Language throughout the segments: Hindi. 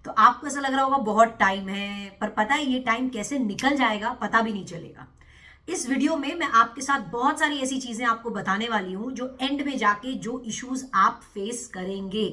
तो आपको ऐसा लग रहा होगा बहुत टाइम है, पर पता है ये टाइम कैसे निकल जाएगा पता भी नहीं चलेगा। इस वीडियो में मैं आपके साथ बहुत सारी ऐसी चीजें आपको बताने वाली हूं जो एंड में जाके जो इश्यूज आप फेस करेंगे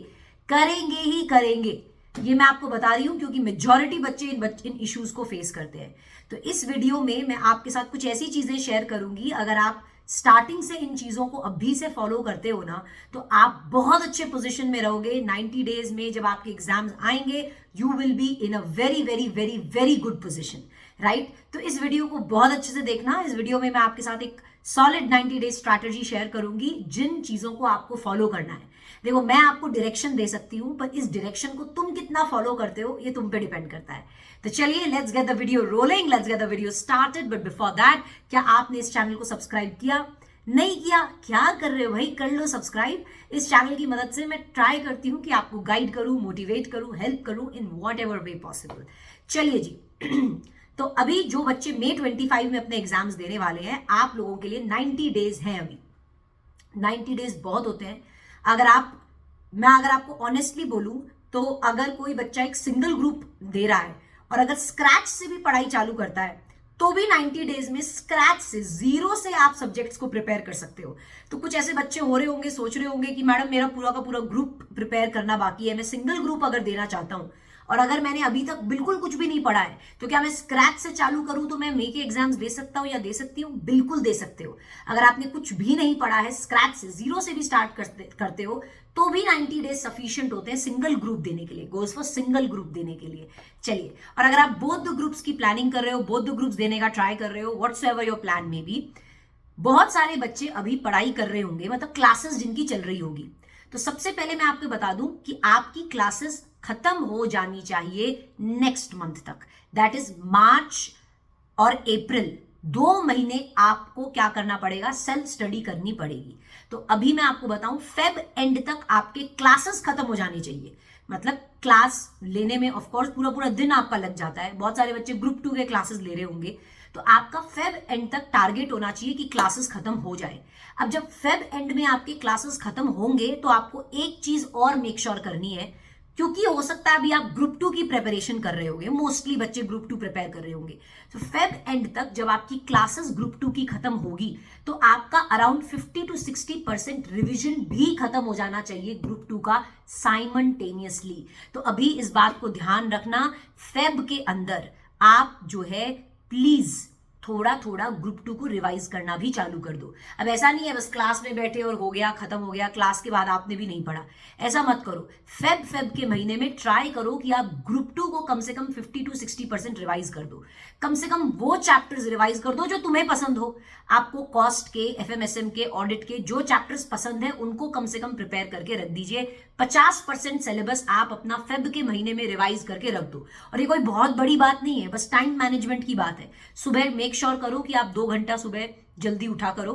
करेंगे ही करेंगे, ये मैं आपको बता रही हूं क्योंकि मेजॉरिटी बच्चे इन इश्यूज को फेस करते हैं। तो इस वीडियो में मैं आपके साथ कुछ ऐसी चीजें शेयर करूंगी, अगर आप स्टार्टिंग से इन चीजों को अभी से फॉलो करते हो ना तो आप बहुत अच्छे पोजीशन में रहोगे। 90 डेज में जब आपके एग्जाम्स आएंगे you will be in a very very very very good position, right. तो इस वीडियो को बहुत अच्छे से देखना। इस वीडियो में मैं आपके साथ एक सॉलिड 90 डेज स्ट्रैटेजी शेयर करूंगी जिन चीजों को आपको फॉलो करना है। देखो, मैं आपको डायरेक्शन दे सकती हूं, पर इस डायरेक्शन को तुम कितना फॉलो करते हो ये तुम पे डिपेंड करता है। तो चलिए, let's get the video rolling, let's get the video started. But before that, क्या आपने इस चैनल को सब्सक्राइब किया? नहीं किया? क्या कर रहे हो भाई, कर लो सब्सक्राइब। इस चैनल की मदद से मैं ट्राई करती हूं कि आपको गाइड करूं, मोटिवेट करूं, हेल्प करूं in what ever way possible. चलिए जी तो अभी जो बच्चे May 25 में अपने एग्जाम्स देने वाले हैं, आप लोगों के लिए 90 डेज हैं। अभी 90 डेज बहुत होते हैं। अगर आपको ऑनेस्टली बोलूं तो अगर कोई बच्चा एक सिंगल ग्रुप दे रहा है और अगर स्क्रैच से भी पढ़ाई चालू करता है तो भी 90 डेज में स्क्रैच से, जीरो से आप सब्जेक्ट्स को प्रिपेयर कर सकते हो। तो कुछ ऐसे बच्चे हो रहे होंगे, सोच रहे होंगे कि मैडम मेरा पूरा का पूरा ग्रुप प्रिपेयर करना बाकी है, मैं सिंगल ग्रुप अगर देना चाहता हूं और अगर मैंने अभी तक बिल्कुल कुछ भी नहीं पढ़ा है तो क्या मैं स्क्रैच से चालू करूं तो मैं मे के एग्जाम्स दे सकता हूं या दे सकती हूं? बिल्कुल दे सकते हो। अगर आपने कुछ भी नहीं पढ़ा है, स्क्रैच से, जीरो से भी स्टार्ट करते हो तो भी 90 डेज सफिशिएंट होते हैं सिंगल ग्रुप देने के लिए, गोज फॉर सिंगल ग्रुप देने के लिए। चलिए, और अगर आप बोथ द ग्रुप्स की प्लानिंग कर रहे हो, बोथ द ग्रुप्स देने का ट्राई कर रहे हो, व्हाट्सएवर योर प्लान में भी, बहुत सारे बच्चे अभी पढ़ाई कर रहे होंगे, मतलब क्लासेस जिनकी चल रही होगी। तो सबसे पहले मैं आपको बता दूं कि आपकी क्लासेस खत्म हो जानी चाहिए नेक्स्ट मंथ तक, दैट इज मार्च और अप्रैल। 2 महीने आपको क्या करना पड़ेगा? सेल्फ स्टडी करनी पड़ेगी। तो अभी मैं आपको बताऊं, फेब एंड तक आपके क्लासेस खत्म हो जानी चाहिए। मतलब क्लास लेने में ऑफ कोर्स पूरा पूरा दिन आपका लग जाता है, बहुत सारे बच्चे ग्रुप 2 के क्लासेस ले रहे होंगे, तो आपका फेब एंड तक टारगेट होना चाहिए कि क्लासेस खत्म हो जाए। अब जब फेब एंड में आपके क्लासेस खत्म होंगे तो आपको एक चीज और मेक श्योर करनी है, क्योंकि हो सकता है अभी आप ग्रुप 2 की प्रिपरेशन कर रहे होंगे, मोस्टली बच्चे ग्रुप 2 प्रिपेयर कर रहे होंगे। तो फेब एंड तक जब आपकी क्लासेस ग्रुप 2 की खत्म होगी तो आपका अराउंड 50 to 60% रिविजन भी खत्म हो जाना चाहिए ग्रुप 2 का साइमल्टेनियसली। तो अभी इस बात को ध्यान रखना, फेब के अंदर आप जो है प्लीज थोड़ा थोड़ा ग्रुप 2 को रिवाइज करना भी चालू कर दो। अब ऐसा नहीं है बस क्लास में बैठे और हो गया, खत्म हो गया, क्लास के बाद आपने भी नहीं पढ़ा, ऐसा मत करो। फेब के महीने में ट्राई करो कि आप ग्रुप 2 को कम से कम 50 to 60% रिवाइज कर दो। कम से कम वो चैप्टर्स रिवाइज कर दो जो तुम्हें पसंद हो। आपको कॉस्ट के, एफएमएसएम के, ऑडिट के जो चैप्टर्स पसंद है उनको कम से कम प्रिपेयर करके रख दीजिए। 50% सिलेबस आप अपना फेब के महीने में रिवाइज करके रख दो। और ये कोई बहुत बड़ी बात नहीं है, बस टाइम मैनेजमेंट की बात है। सुबह मेक श्योर करो कि आप 2 घंटा सुबह जल्दी उठा करो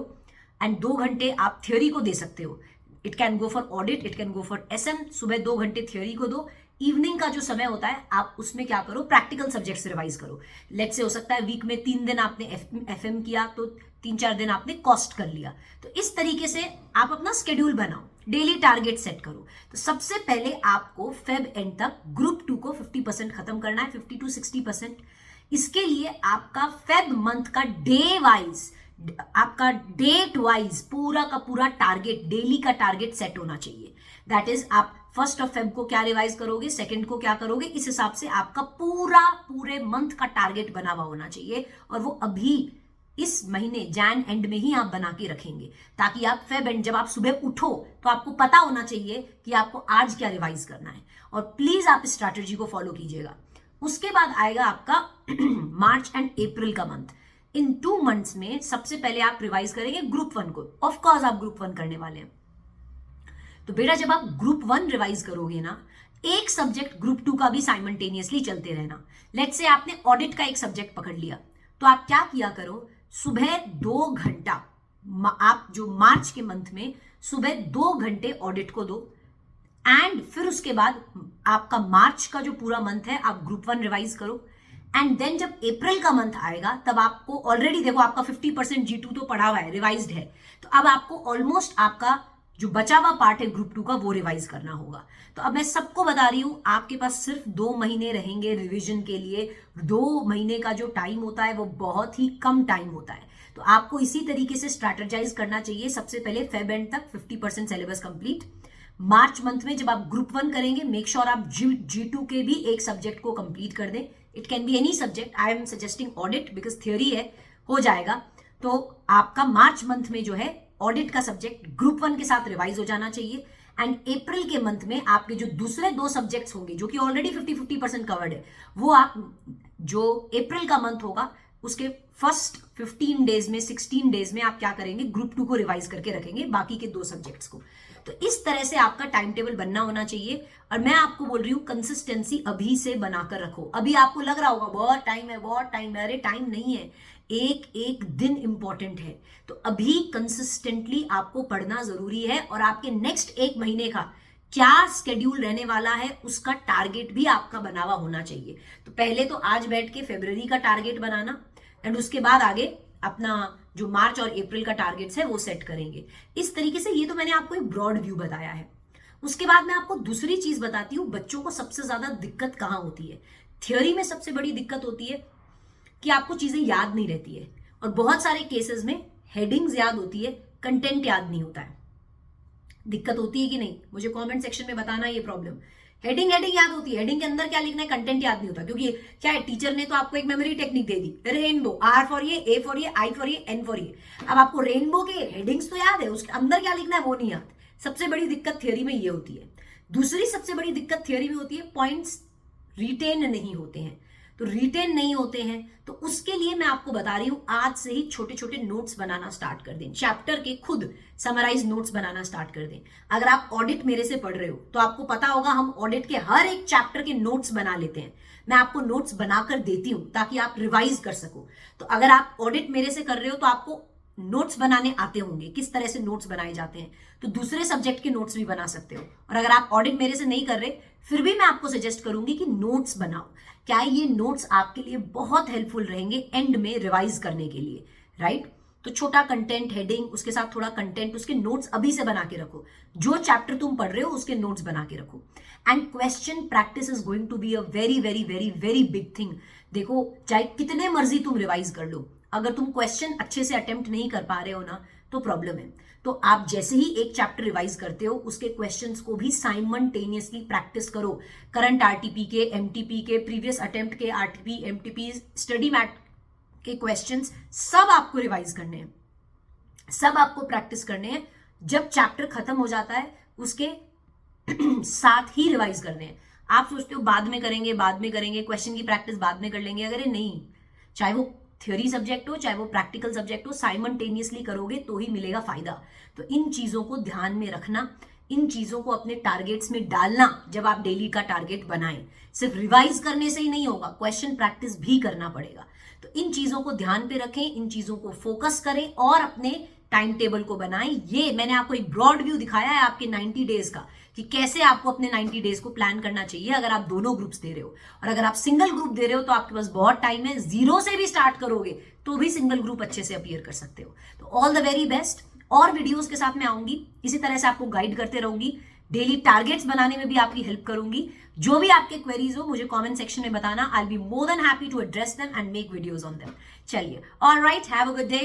एंड 2 घंटे आप थ्योरी को दे सकते हो। It can go for audit, it can go for SM. सुबह 2 घंटे थ्योरी को दो, इवनिंग का जो समय होता है आप उसमें क्या करो, प्रैक्टिकल सब्जेक्ट्स रिवाइज करो। लेट से हो सकता है वीक में 3 दिन आपने एफएम किया तो 3-4 दिन आपने कॉस्ट कर लिया। तो इस तरीके से आप अपना स्केड्यूल बनाओ, डेली टारगेट सेट करो। तो सबसे पहले आपको फेब एंड तक ग्रुप 2 को 50% खत्म करना है, 50 to 60%। इसके लिए आपका फेब मंथ का डे वाइज, आपका डेट वाइज पूरा का पूरा टारगेट, डेली का टारगेट सेट होना चाहिए। दैट इज आप 1 फेब को क्या रिवाइज करोगे, 2 को क्या करोगे, इस हिसाब से आपका पूरे मंथ का टारगेट बना हुआ होना चाहिए। और वो अभी इस महीने जैन एंड में ही आप बना के रखेंगे, ताकि आप फेब एंड जब आप सुबह उठो तो आपको पता होना चाहिए कि आपको आज क्या रिवाइज करना है। और प्लीज आप इस स्ट्रैटेजी को फॉलो कीजिएगा। उसके बाद आएगा आपका मार्च एंड अप्रैल का मंथ। इन 2 मंथ्स में सबसे पहले आप रिवाइज करेंगे ग्रुप 1 को। ऑफ कोर्स आप ग्रुप 1 करने वाले हैं, तो बेटा जब आप ग्रुप 1 रिवाइज करोगे ना, एक सब्जेक्ट ग्रुप 2 का भी साइमल्टेनियसली चलते रहना। लेट्स से आपने ऑडिट का एक सब्जेक्ट पकड़ लिया, तो आप क्या किया करो, सुबह 2 घंटा, आप जो मार्च के मंथ में सुबह 2 घंटे ऑडिट को दो। एंड फिर उसके बाद आपका मार्च का जो पूरा मंथ है आप ग्रुप 1 रिवाइज करो। एंड देन जब अप्रैल का मंथ आएगा तब आपको ऑलरेडी देखो आपका 50% G2 तो पढ़ा हुआ है, रिवाइज्ड है, तो अब आपको ऑलमोस्ट आपका जो बचा हुआ पार्ट है ग्रुप 2 का वो रिवाइज करना होगा। तो अब मैं सबको बता रही हूं, आपके पास सिर्फ 2 महीने रहेंगे रिवीजन के लिए। 2 महीने का जो टाइम होता है वो बहुत ही कम टाइम होता है, तो आपको इसी तरीके से स्ट्रैटेजाइज करना चाहिए। सबसे पहले फेब एंड तक 50% सिलेबस कंप्लीट। मार्च मंथ में जब आप ग्रुप 1 करेंगे, मेक श्योर आप G2 के भी एक सब्जेक्ट को कंप्लीट कर दें। It can be any subject, I am suggesting audit because theory है, हो जाएगा। तो आपका मार्च मंथ में जो है ऑडिट का सब्जेक्ट ग्रुप 1 के साथ रिवाइज हो जाना चाहिए। एंड अप्रैल के मंथ में आपके जो दूसरे 2 सब्जेक्ट्स होंगे जो कि ऑलरेडी 50% कवर्ड है, वो आप जो अप्रैल का मंथ होगा उसके फर्स्ट 15 डेज में 16 डेज में आप क्या करेंगे, ग्रुप 2 को रिवाइज करके रखेंगे, बाकी के 2 सब्जेक्ट्स को। तो इस तरह से आपका टाइम टेबल बनना होना चाहिए। और मैं आपको बोल रही हूं कंसिस्टेंसी अभी से बनाकर रखो। अभी आपको लग रहा होगा बहुत टाइम है, बहुत टाइम है, अरे टाइम नहीं है, एक एक दिन इंपॉर्टेंट है। तो अभी कंसिस्टेंटली आपको पढ़ना जरूरी है और आपके नेक्स्ट 1 महीने का क्या स्केड्यूल रहने वाला है उसका टारगेट भी आपका बना हुआ होना चाहिए। तो पहले तो आज बैठ के फरवरी का टारगेट बनाना एंड उसके बाद आगे अपना जो मार्च और अप्रैल का टारगेट्स है वो सेट करेंगे। इस तरीके से, ये तो मैंने आपको एक ब्रॉड व्यू बताया है। उसके बाद मैं आपको दूसरी चीज बताती हूँ, बच्चों को सबसे ज्यादा दिक्कत कहाँ होती है। थ्योरी में सबसे बड़ी दिक्कत होती है कि आपको चीजें याद नहीं रहती है, और बहुत सारे केसेस में हेडिंग्स याद होती है, कंटेंट याद नहीं होता है। दिक्कत होती है कि नहीं, मुझे कमेंट सेक्शन में बताना ये प्रॉब्लम। हेडिंग याद होती है, हेडिंग के अंदर क्या लिखना है, कंटेंट याद नहीं होता। क्योंकि क्या है, टीचर ने तो आपको एक मेमोरी टेक्निक दे दी, रेनबो, आर फॉर ये, ए फॉर ये, आई फॉर ये, एन फॉर ये। अब आपको रेनबो के हेडिंग्स तो याद है, उसके अंदर क्या लिखना है वो नहीं याद। सबसे बड़ी दिक्कत थियोरी में ये होती है। दूसरी सबसे बड़ी दिक्कत थियोरी में होती है, पॉइंट्स रिटेन नहीं होते हैं। तो रिटेन नहीं होते हैं तो उसके लिए मैं आपको बता रही हूं, आज से ही छोटे छोटे नोट्स बनाना स्टार्ट कर दें। चैप्टर के खुद समराइज नोट्स बनाना स्टार्ट कर दें। अगर आप ऑडिट मेरे से पढ़ रहे हो तो आपको पता होगा हम ऑडिट के हर एक चैप्टर के नोट्स बना लेते हैं। मैं आपको नोट्स बनाकर देती हूं ताकि आप रिवाइज कर सको। तो अगर आप ऑडिट मेरे से कर रहे हो तो आपको नोट्स बनाने आते होंगे, किस तरह से नोट्स बनाए जाते हैं। तो दूसरे सब्जेक्ट के नोट्स भी बना सकते हो। और अगर आप ऑडिट मेरे से नहीं कर रहे, फिर भी मैं आपको सजेस्ट करूंगी कि नोट्स बनाओ। क्या ये नोट्स आपके लिए बहुत हेल्पफुल रहेंगे एंड में रिवाइज करने के लिए, राइट। तो छोटा कंटेंट, हेडिंग, उसके साथ थोड़ा कंटेंट, उसके नोट्स अभी से बना के रखो। जो चैप्टर तुम पढ़ रहे हो उसके नोट्स बना के रखो। And question practice is going to be a very very very very big thing. देखो, चाहे कितने मर्जी तुम रिवाइज कर लो, अगर तुम क्वेश्चन अच्छे से अटेम्प्ट नहीं कर पा रहे हो ना तो प्रॉब्लम है। तो आप जैसे ही एक चैप्टर रिवाइज करते हो उसके क्वेश्चंस को भी साइमल्टेनियसली प्रैक्टिस करो। करंट आरटीपी के, एमटीपी के, प्रीवियस अटेम्प्ट के आरटीपी, एमटीपी, स्टडी मैट के क्वेश्चंस सब आपको रिवाइज करने हैं, सब आपको प्रैक्टिस करने हैं। जब चैप्टर खत्म हो जाता है उसके साथ ही रिवाइज करने हैं। आप सोचते हो बाद में करेंगे, बाद में करेंगे, क्वेश्चन की प्रैक्टिस बाद में कर लेंगे, अगर नहीं, चाहे वो थ्योरी सब्जेक्ट हो चाहे वो प्रैक्टिकल सब्जेक्ट हो, साइमल्टेनियसली करोगे तो ही मिलेगा फायदा। तो इन चीजों को ध्यान में रखना, इन चीजों को अपने टारगेट्स में डालना। जब आप डेली का टारगेट बनाएं, सिर्फ रिवाइज करने से ही नहीं होगा, क्वेश्चन प्रैक्टिस भी करना पड़ेगा। तो इन चीजों को ध्यान पे रखें, इन चीजों को फोकस करें और अपने टाइम टेबल को बनाएं। ये मैंने आपको एक ब्रॉड व्यू दिखाया है आपके 90 डेज का, कि कैसे आपको अपने 90 डेज को प्लान करना चाहिए अगर आप दोनों ग्रुप्स दे रहे हो। और अगर आप सिंगल ग्रुप दे रहे हो तो आपके पास बहुत टाइम है, 0 से भी स्टार्ट करोगे तो भी सिंगल ग्रुप अच्छे से अपीयर कर सकते हो। तो ऑल द वेरी बेस्ट। और वीडियोस के साथ मैं आऊंगी, इसी तरह से आपको गाइड करते रहूंगी, डेली टारगेट्स बनाने में भी आपकी हेल्प करूंगी। जो भी आपके क्वेरीज हो मुझे कमेंट सेक्शन में बताना, I will be more than happy to address them and make videos on them. चलिए, alright, have a good day.